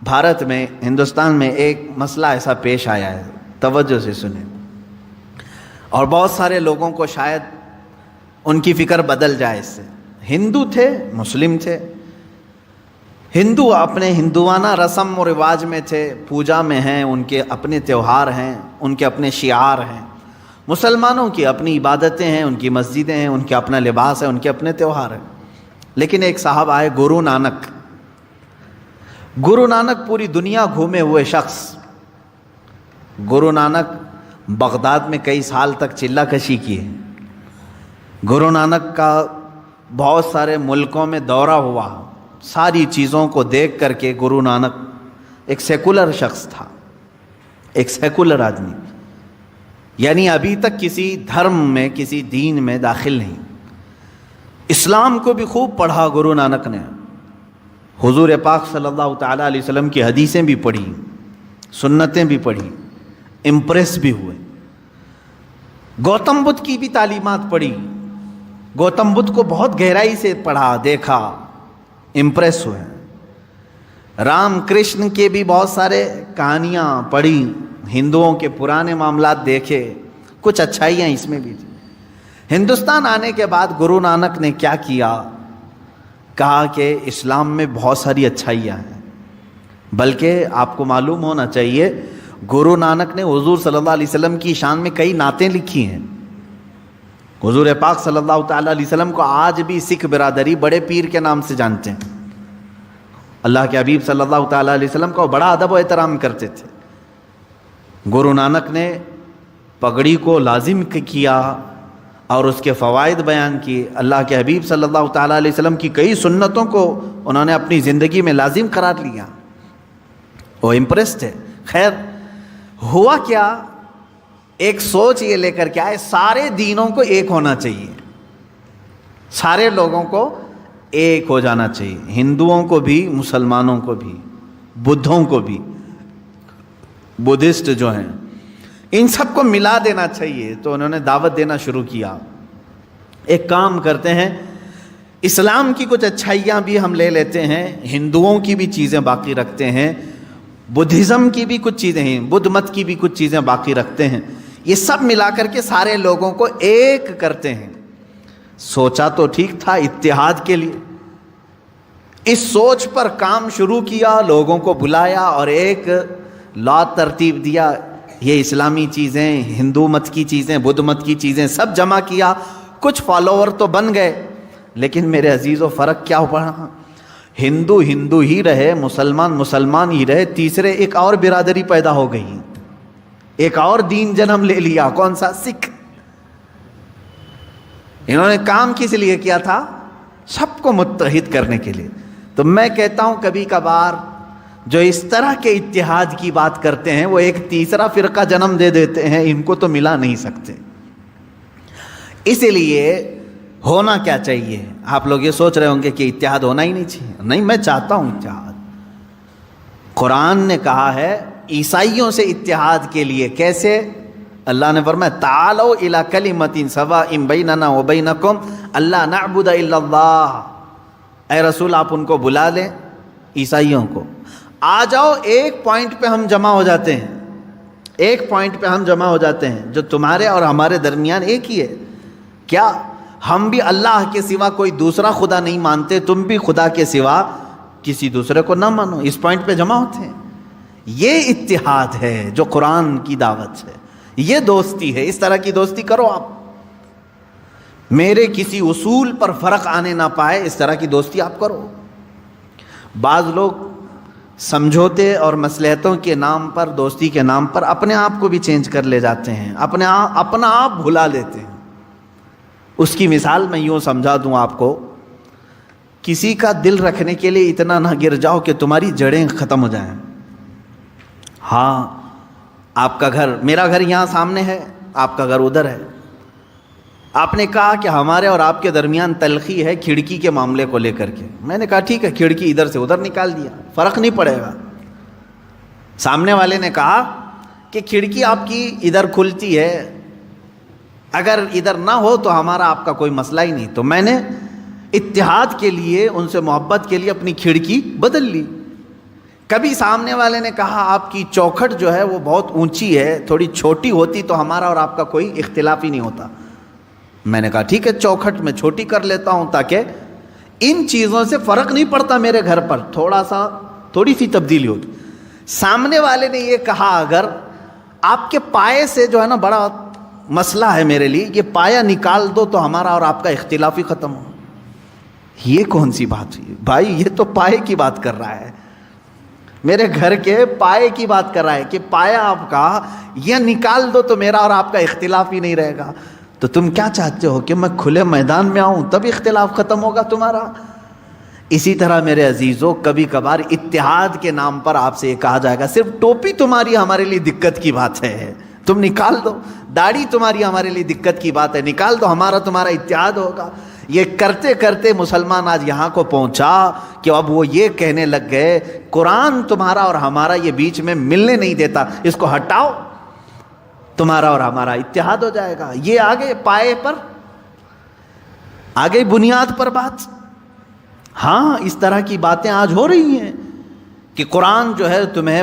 بھارت میں، ہندوستان میں ایک مسئلہ ایسا پیش آیا ہے، توجہ سے سنیں، اور بہت سارے لوگوں کو شاید ان کی فکر بدل جائے اس سے۔ ہندو تھے، مسلم تھے، ہندو اپنے ہندوانہ رسم و رواج میں تھے، پوجا میں ہیں، ان کے اپنے تہوار ہیں، ان کے اپنے شعار ہیں۔ مسلمانوں کی اپنی عبادتیں ہیں، ان کی مسجدیں ہیں، ان کے اپنا لباس ہے، ان کے اپنے تہوار ہیں۔ لیکن ایک صاحب آئے، گرو نانک۔ گرو نانک پوری دنیا گھومے ہوئے شخص۔ گرو نانک بغداد میں کئی سال تک چلہ کشی کیے۔ گرو نانک کا بہت سارے ملکوں میں دورہ ہوا۔ ساری چیزوں کو دیکھ کر کے گرو نانک ایک سیکولر شخص تھا، ایک سیکولر آدمی، یعنی ابھی تک کسی دھرم میں، کسی دین میں داخل نہیں۔ اسلام کو بھی خوب پڑھا گرو نانک نے، حضور پاک صلی اللہ تعالیٰ علیہ وسلم کی حدیثیں بھی پڑھی، سنتیں بھی پڑھی، امپریس بھی ہوئے۔ گوتم بدھ کی بھی تعلیمات پڑھی، گوتم بدھ کو بہت گہرائی سے پڑھا، دیکھا، امپریس ہوئے۔ رام کرشن کے بھی بہت سارے کہانیاں پڑھی، ہندوؤں کے پرانے معاملات دیکھے، کچھ اچھائیاں اس میں بھی تھی۔ ہندوستان آنے کے بعد گرو نانک نے کیا کیا؟ کہا کہ اسلام میں بہت ساری اچھائیاں ہیں، بلکہ آپ کو معلوم ہونا چاہیے گرو نانک نے حضور صلی اللہ علیہ وسلم کی شان میں کئی نعتیں لکھی ہیں۔ حضور پاک صلی اللہ تعالیٰ علیہ وسلم کو آج بھی سکھ برادری بڑے پیر کے نام سے جانتے ہیں۔ اللہ کے حبیب صلی اللہ تعالیٰ علیہ وسلم کو بڑا ادب و احترام کرتے تھے۔ گرو نانک نے پگڑی کو لازم کیا اور اس کے فوائد بیان کیے۔ اللہ کے حبیب صلی اللہ تعالیٰ علیہ وسلم کی کئی سنتوں کو انہوں نے اپنی زندگی میں لازم قرار لیا۔ وہ امپریس تھے۔ خیر، ہوا کیا؟ ایک سوچ یہ لے کر کے آئے، سارے دینوں کو ایک ہونا چاہیے، سارے لوگوں کو ایک ہو جانا چاہیے، ہندوؤں کو بھی، مسلمانوں کو بھی، بدھوں کو بھی، بدھسٹ جو ہیں ان سب کو ملا دینا چاہیے۔ تو انہوں نے دعوت دینا شروع کیا۔ ایک کام کرتے ہیں، اسلام کی کچھ اچھائیاں بھی ہم لے لیتے ہیں، ہندوؤں کی بھی چیزیں باقی رکھتے ہیں، بدھزم کی بھی کچھ چیزیں ہیں، بدھ مت کی بھی کچھ چیزیں باقی رکھتے ہیں، یہ سب ملا کر کے سارے لوگوں کو ایک کرتے ہیں۔ سوچا تو ٹھیک تھا اتحاد کے لیے، اس سوچ پر کام شروع کیا، لوگوں کو بلایا اور ایک لا ترتیب دیا، یہ اسلامی چیزیں، ہندو مت کی چیزیں، بدھ مت کی چیزیں سب جمع کیا۔ کچھ فالوور تو بن گئے، لیکن میرے عزیزو فرق کیا پڑا؟ ہندو ہندو ہی رہے، مسلمان مسلمان ہی رہے، تیسرے ایک اور برادری پیدا ہو گئی، ایک اور دین جنم لے لیا۔ کون سا؟ سکھ۔ انہوں نے کام کس لیے کیا تھا؟ سب کو متحد کرنے کے لیے۔ تو میں کہتا ہوں کبھی کبھار جو اس طرح کے اتحاد کی بات کرتے ہیں وہ ایک تیسرا فرقہ جنم دے دیتے ہیں، ان کو تو ملا نہیں سکتے۔ اسی لیے ہونا کیا چاہیے؟ آپ لوگ یہ سوچ رہے ہوں گے کہ اتحاد ہونا ہی نہیں چاہیے۔ نہیں، میں چاہتا ہوں اتحاد۔ قرآن نے کہا ہے عیسائیوں سے اتحاد کے لیے کیسے؟ اللہ نے فرمایا تعالوا الی کلمۃ سواء بیننا وبینکم الا نعبد الا اللہ۔ اے رسول آپ ان کو بلا لیں، عیسائیوں کو، آ جاؤ، ایک پوائنٹ پہ ہم جمع ہو جاتے ہیں، ایک پوائنٹ پہ ہم جمع ہو جاتے ہیں جو تمہارے اور ہمارے درمیان ایک ہی ہے۔ کیا؟ ہم بھی اللہ کے سوا کوئی دوسرا خدا نہیں مانتے، تم بھی خدا کے سوا کسی دوسرے کو نہ مانو، اس پوائنٹ پہ جمع ہوتے ہیں۔ یہ اتحاد ہے جو قرآن کی دعوت ہے، یہ دوستی ہے۔ اس طرح کی دوستی کرو آپ، میرے کسی اصول پر فرق آنے نہ پائے، اس طرح کی دوستی آپ کرو۔ بعض لوگ سمجھوتے اور مصلحتوں کے نام پر، دوستی کے نام پر اپنے آپ کو بھی چینج کر لے جاتے ہیں، اپنا آپ بھلا لیتے ہیں۔ اس کی مثال میں یوں سمجھا دوں آپ کو، کسی کا دل رکھنے کے لیے اتنا نہ گر جاؤ کہ تمہاری جڑیں ختم ہو جائیں۔ ہاں، آپ کا گھر، میرا گھر یہاں سامنے ہے، آپ کا گھر ادھر ہے۔ آپ نے کہا کہ ہمارے اور آپ کے درمیان تلخی ہے کھڑکی کے معاملے کو لے کر کے۔ میں نے کہا ٹھیک ہے، کھڑکی ادھر سے ادھر نکال دیا، فرق نہیں پڑے گا۔ سامنے والے نے کہا کہ کھڑکی آپ کی ادھر کھلتی ہے، اگر ادھر نہ ہو تو ہمارا آپ کا کوئی مسئلہ ہی نہیں۔ تو میں نے اتحاد کے لیے، ان سے محبت کے لیے اپنی کھڑکی بدل لی۔ کبھی سامنے والے نے کہا آپ کی چوکھٹ جو ہے وہ بہت اونچی ہے، تھوڑی چھوٹی ہوتی تو ہمارا اور آپ کا کوئی اختلاف ہی نہیں ہوتا۔ میں نے کہا ٹھیک ہے، چوکھٹ میں چھوٹی کر لیتا ہوں تاکہ ان چیزوں سے فرق نہیں پڑتا میرے گھر پر، تھوڑی سی تبدیلی ہوگی۔ سامنے والے نے یہ کہا اگر آپ کے پائے سے جو ہے نا بڑا مسئلہ ہے میرے لیے، یہ پایا نکال دو تو ہمارا اور آپ کا اختلاف ہی ختم ہو۔ یہ کون سی بات ہوئی بھائی؟ یہ تو پائے کی بات کر رہا ہے، میرے گھر کے پائے کی بات کر رہا ہے کہ پایا آپ کا یہ نکال دو تو میرا اور آپ کا اختلاف ہی نہیں رہے گا۔ تو تم کیا چاہتے ہو کہ میں کھلے میدان میں آؤں تب اختلاف ختم ہوگا تمہارا؟ اسی طرح میرے عزیزوں، کبھی کبھار اتحاد کے نام پر آپ سے یہ کہا جائے گا صرف ٹوپی تمہاری ہمارے لیے دقت کی بات ہے، تم نکال دو، داڑھی تمہاری ہمارے لیے دقت کی بات ہے، نکال دو، ہمارا تمہارا اتحاد ہوگا۔ یہ کرتے کرتے مسلمان آج یہاں کو پہنچا کہ اب وہ یہ کہنے لگ گئے قرآن تمہارا اور ہمارا یہ بیچ میں ملنے نہیں دیتا، اس کو ہٹاؤ، تمہارا اور ہمارا اتحاد ہو جائے گا۔ یہ آگے پائے پر، آگے بنیاد پر بات۔ ہاں اس طرح کی باتیں آج ہو رہی ہیں کہ قرآن جو ہے تمہیں